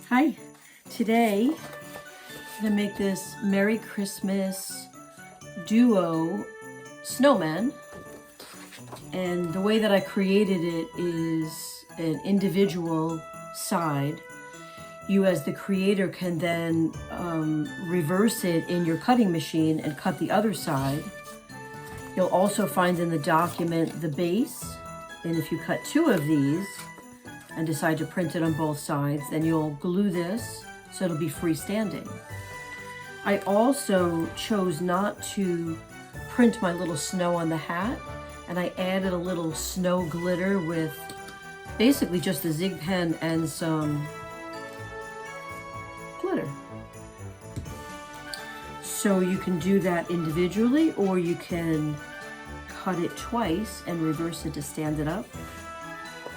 Hi, today I'm gonna make this Merry Christmas duo snowman, and the way that I created it is an individual side. You as the creator can then reverse it in your cutting machine and cut the other side. You'll also find in the document the base, and if you cut two of these and decide to print it on both sides, then you'll glue this so it'll be freestanding. I also chose not to print my little snow on the hat, and I added a little snow glitter with basically just a zig pen and some glitter. So you can do that individually, or you can cut it twice and reverse it to stand it up.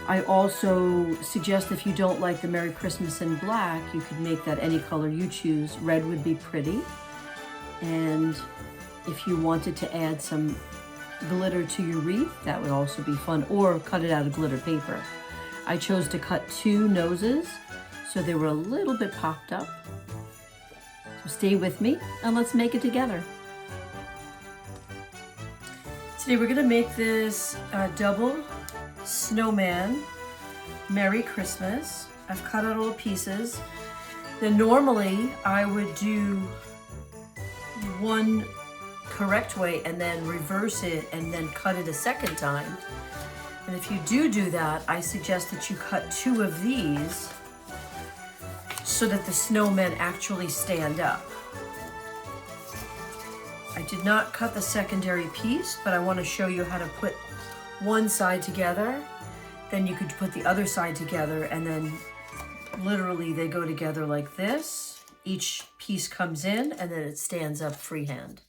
I also suggest if you don't like the Merry Christmas in black, you could make that any color you choose. Red would be pretty. And if you wanted to add some glitter to your wreath, that would also be fun, or cut it out of glitter paper. I chose to cut two noses, so they were a little bit popped up. So stay with me and let's make it together. Today we're gonna make this double snowman Merry Christmas. I've cut out all pieces. Then normally I would do one correct way and then reverse it and then cut it a second time. And if you do that, I suggest that you cut two of these so that the snowmen actually stand up. I did not cut the secondary piece, but I want to show you how to put one side together, then you could put the other side together, and then literally they go together like this. Each piece comes in and then it stands up freestanding.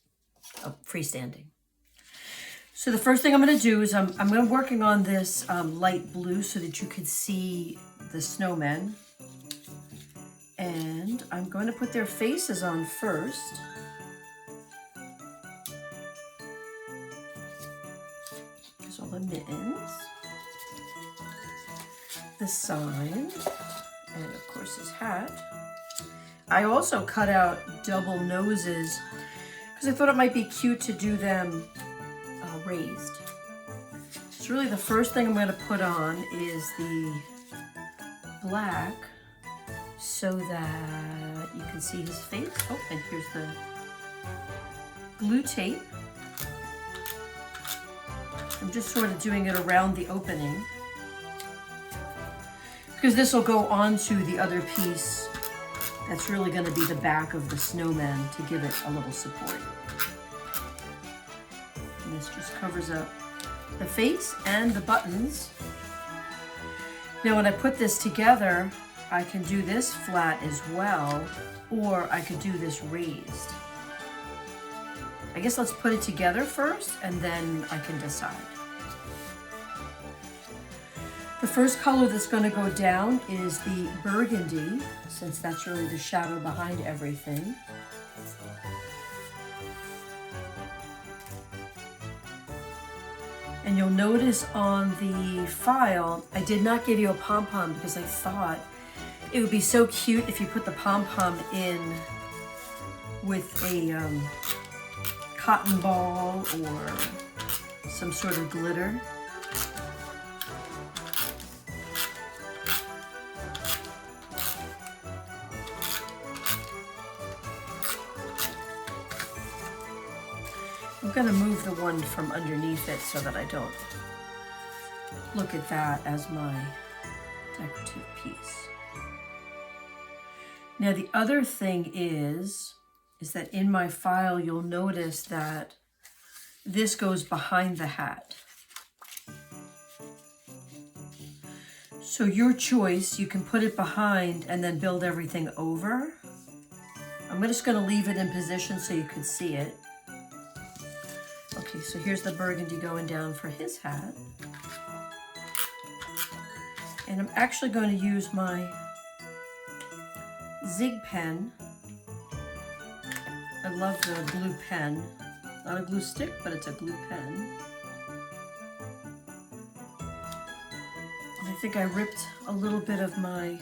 So the first thing I'm going to do is I'm working on this light blue so that you could see the snowmen. And I'm going to put their faces on first. All the mittens, the sign, and of course his hat. I also cut out double noses because I thought it might be cute to do them raised. So really the first thing I'm going to put on is the black so that you can see his face. Oh, and here's the glue tape. I'm just sort of doing it around the opening because this will go onto the other piece that's really going to be the back of the snowman to give it a little support. And this just covers up the face and the buttons. Now when I put this together, I can do this flat as well, or I could do this raised. I guess let's put it together first and then I can decide. The first color that's going to go down is the burgundy, since that's really the shadow behind everything. And you'll notice on the file, I did not give you a pom-pom because I thought it would be so cute if you put the pom-pom in with a cotton ball or some sort of glitter. I'm going to move the one from underneath it so that I don't look at that as my decorative piece. Now the other thing is that in my file you'll notice that this goes behind the hat. So your choice, you can put it behind and then build everything over. I'm just going to leave it in position so you can see it. Okay, so here's the burgundy going down for his hat. And I'm actually going to use my zig pen. I love the glue pen. Not a glue stick, but it's a glue pen. And I think I ripped a little bit of my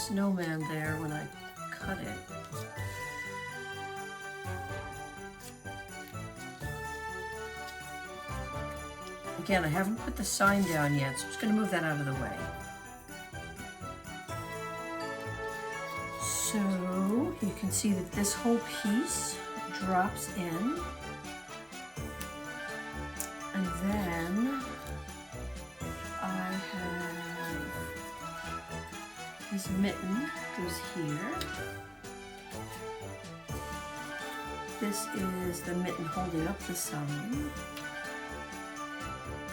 snowman there when I cut it. Again, I haven't put the sign down yet, so I'm just going to move that out of the way. So you can see that this whole piece drops in, and then I have this mitten goes here. This is the mitten holding up the sign.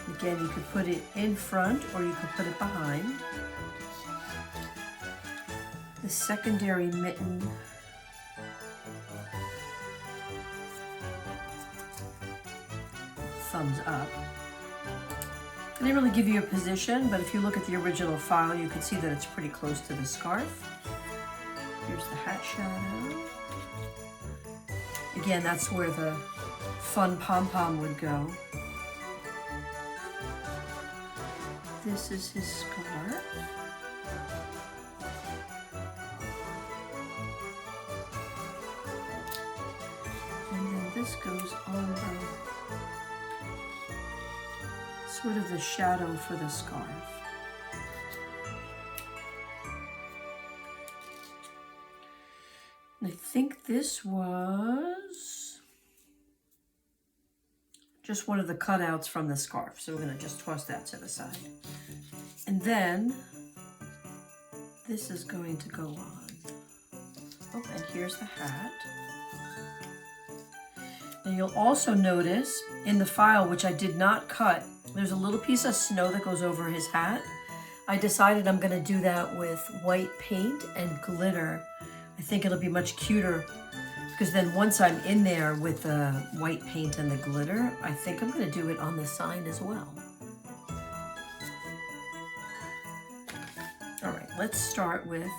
Again, you could put it in front or you could put it behind. The secondary mitten thumbs up. I didn't really give you a position, but if you look at the original file, you can see that it's pretty close to the scarf. Here's the hat shadow. Again, that's where the fun pom-pom would go. This is his scarf. And then this goes on the sort of the shadow for the scarf. And I think this was just one of the cutouts from the scarf. So we're going to just toss that to the side. And then this is going to go on. Oh, and here's the hat. And you'll also notice in the file, which I did not cut, there's a little piece of snow that goes over his hat. I decided I'm going to do that with white paint and glitter. I think it'll be much cuter because then once I'm in there with the white paint and the glitter, I think I'm going to do it on the sign as well. All right, let's start with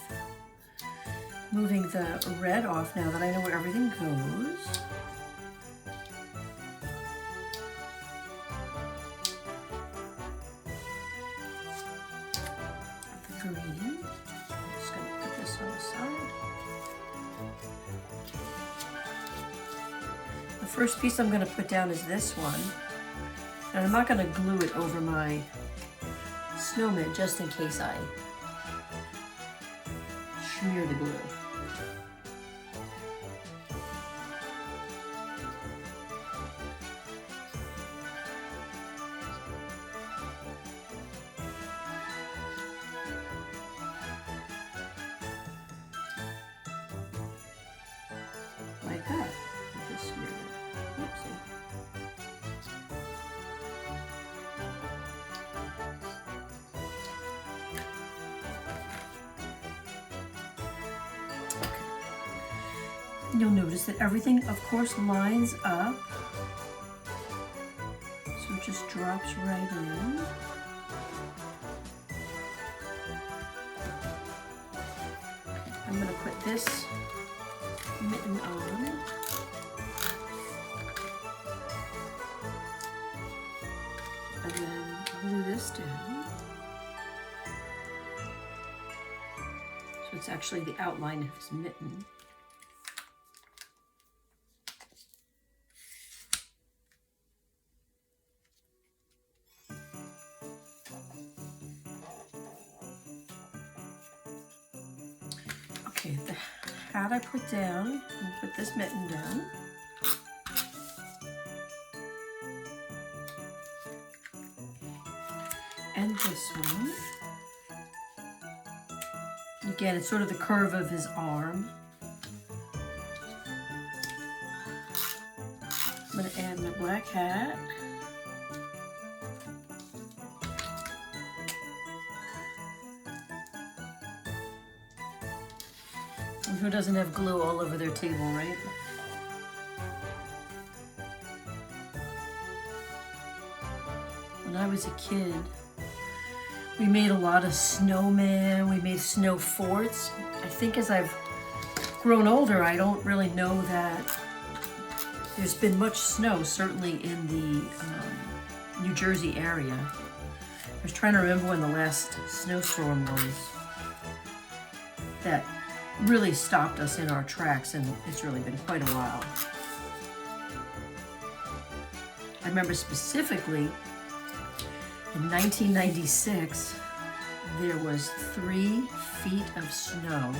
moving the red off now that I know where everything goes. The green. I'm just going to put this on the side. The first piece I'm going to put down is this one. And I'm not going to glue it over my snowman just in case I smear the glue. Like that. Just smear it. Oopsie. You'll notice that everything, of course, lines up. So it just drops right in. I'm going to put this mitten on. And then glue this down. So it's actually the outline of his mitten. Okay, the hat I put down, and put this mitten down. And this one. Again, it's sort of the curve of his arm. I'm going to add my black hat. And who doesn't have glue all over their table, right? When I was a kid, we made a lot of snowmen, we made snow forts. I think as I've grown older, I don't really know that there's been much snow, certainly in the New Jersey area. I was trying to remember when the last snowstorm was. that really stopped us in our tracks, and it's really been quite a while. I remember specifically in 1996, there was 3 feet of snow.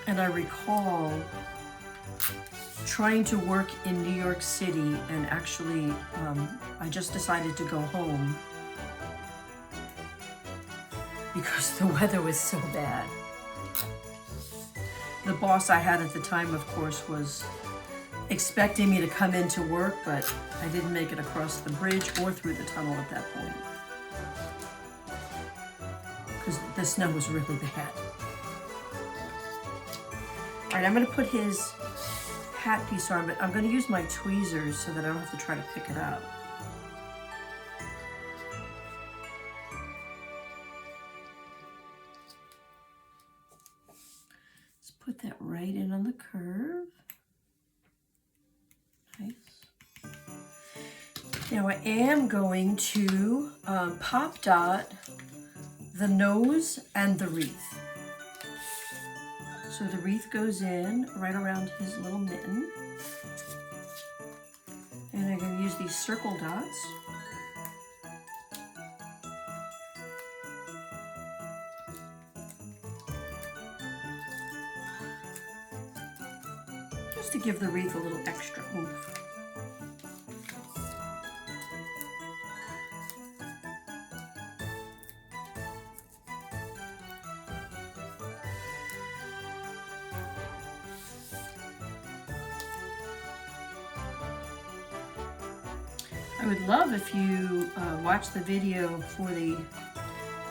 And I recall trying to work in New York City, and actually I just decided to go home because the weather was so bad. The boss I had at the time, of course, was expecting me to come into work, but I didn't make it across the bridge or through the tunnel at that point because the snow was really bad. All right, I'm going to put his hat piece on, but I'm going to use my tweezers so that I don't have to try to pick it up. Let's put that right in on the curve. Nice. Now I am going to pop dot the nose and the wreath. So the wreath goes in right around his little mitten. And I'm going to use these circle dots. Just to give the wreath a little extra oomph. I would love if you watch the video for the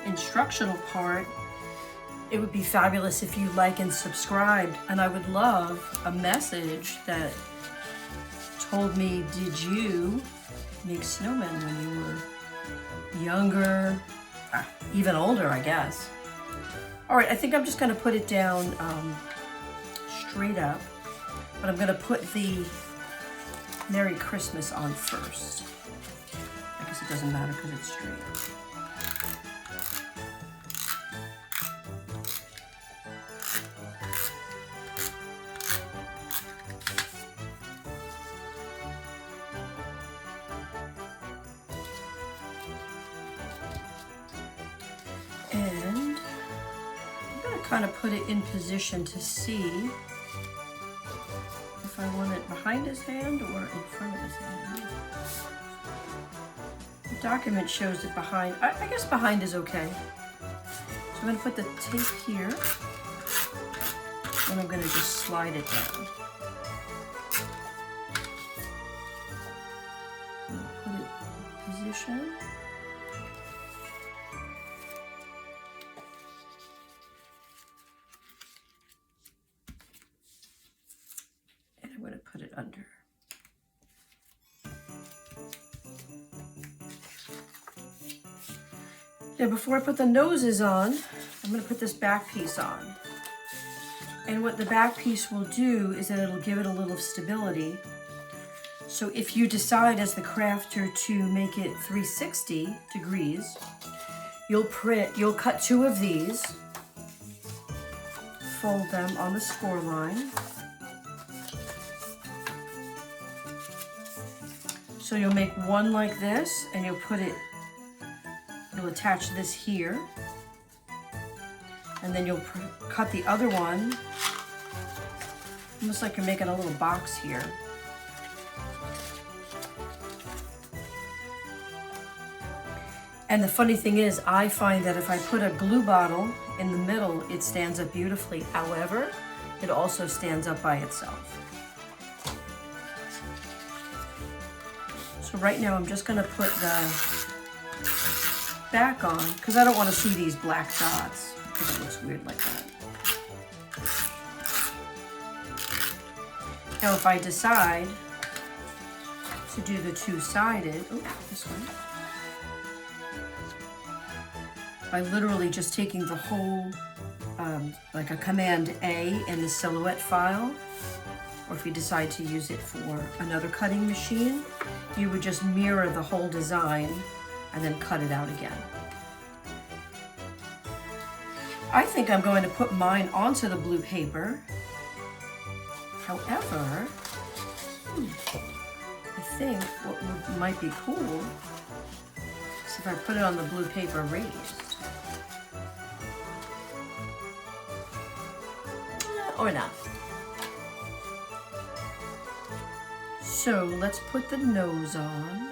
instructional part. It would be fabulous if you like and subscribed, and I would love a message that told me, did you make snowmen when you were younger, even older, I guess. All right, I think I'm just gonna put it down straight up, but I'm gonna put the Merry Christmas on first. I guess it doesn't matter because it's straight. And I'm going to kind of put it in position to see if I want it behind his hand or in front of his hand. The document shows it behind. I guess behind is okay. So I'm going to put the tape here, and I'm going to just slide it down. Put it in position. And I'm going to put it under. Now before I put the noses on, I'm going to put this back piece on. And what the back piece will do is that it'll give it a little stability. So if you decide as the crafter to make it 360 degrees, you'll cut 2 of these, fold them on the score line. So you'll make one like this, and you'll attach this here, and then you'll cut the other one, almost like you're making a little box here. And the funny thing is, I find that if I put a glue bottle in the middle, it stands up beautifully. However, it also stands up by itself. So right now I'm just going to put the back on, because I don't want to see these black dots, because it looks weird like that. Now if I decide to do the two-sided, this one, by literally just taking the whole, like a Command A in the silhouette file, or if you decide to use it for another cutting machine, you would just mirror the whole design and then cut it out again. I think I'm going to put mine onto the blue paper. However, I think what might be cool is if I put it on the blue paper raised. Or not. So let's put the nose on.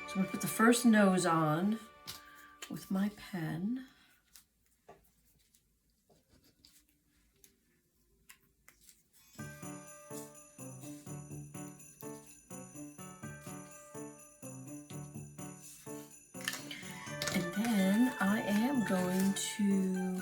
So I'm going to put the first nose on with my pen. And then I am going to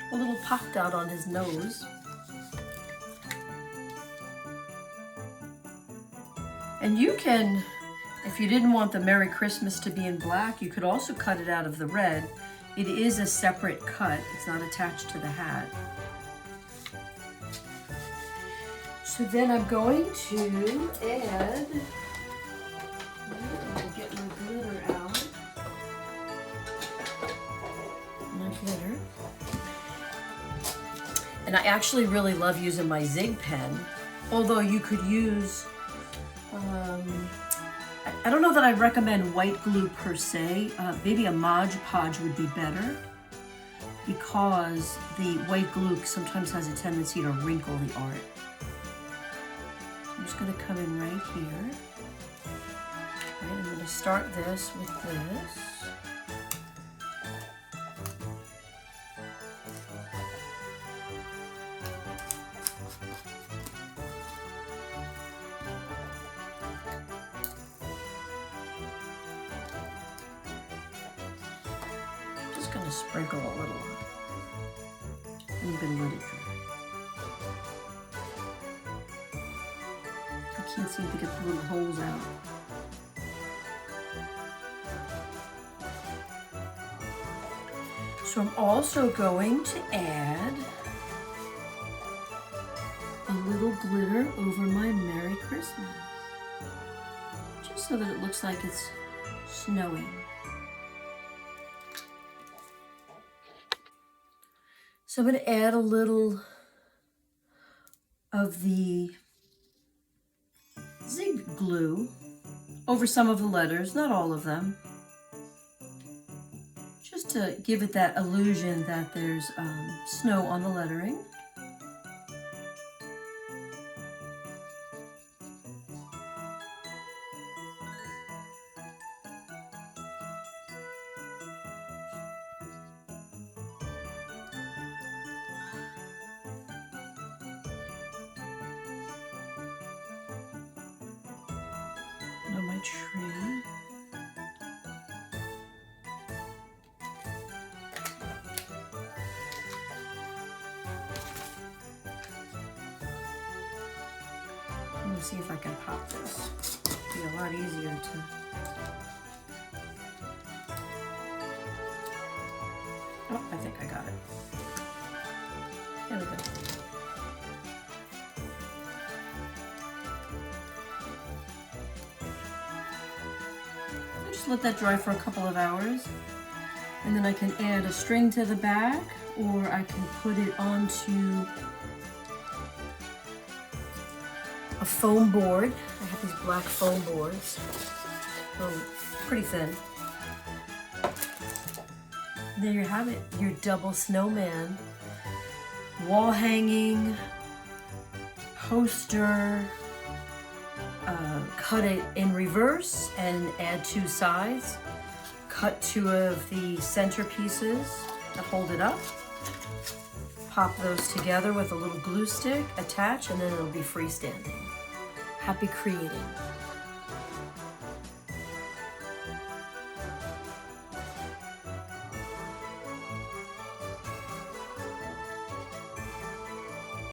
a little popped out on his nose. And you can, if you didn't want the Merry Christmas to be in black, you could also cut it out of the red. It is a separate cut. It's not attached to the hat. So then I'm going to add, I'll get my glitter out. My glitter. And I actually really love using my Zig pen, although you could use, I don't know that I'd recommend white glue per se. Maybe a Mod Podge would be better because the white glue sometimes has a tendency to wrinkle the art. I'm just gonna come in right here. Right, I'm gonna start this with this. Gonna sprinkle a little. I'm gonna let it dry. I can't seem to get the little holes out. So I'm also going to add a little glitter over my Merry Christmas, just so that it looks like it's snowing. So I'm going to add a little of the Zig glue over some of the letters, not all of them, just to give it that illusion that there's snow on the lettering. On my tree. Let me see if I can pop this. It'll be a lot easier to. Oh, I think I got it. There we go. Let that dry for a couple of hours, and then I can add a string to the back, or I can put it onto a foam board. I have these black foam boards, pretty thin. There you have it, your double snowman, wall hanging, poster. Cut it in reverse and add two sides. Cut two of the center pieces that hold it up. Pop those together with a little glue stick, attach, and then it'll be freestanding. Happy creating.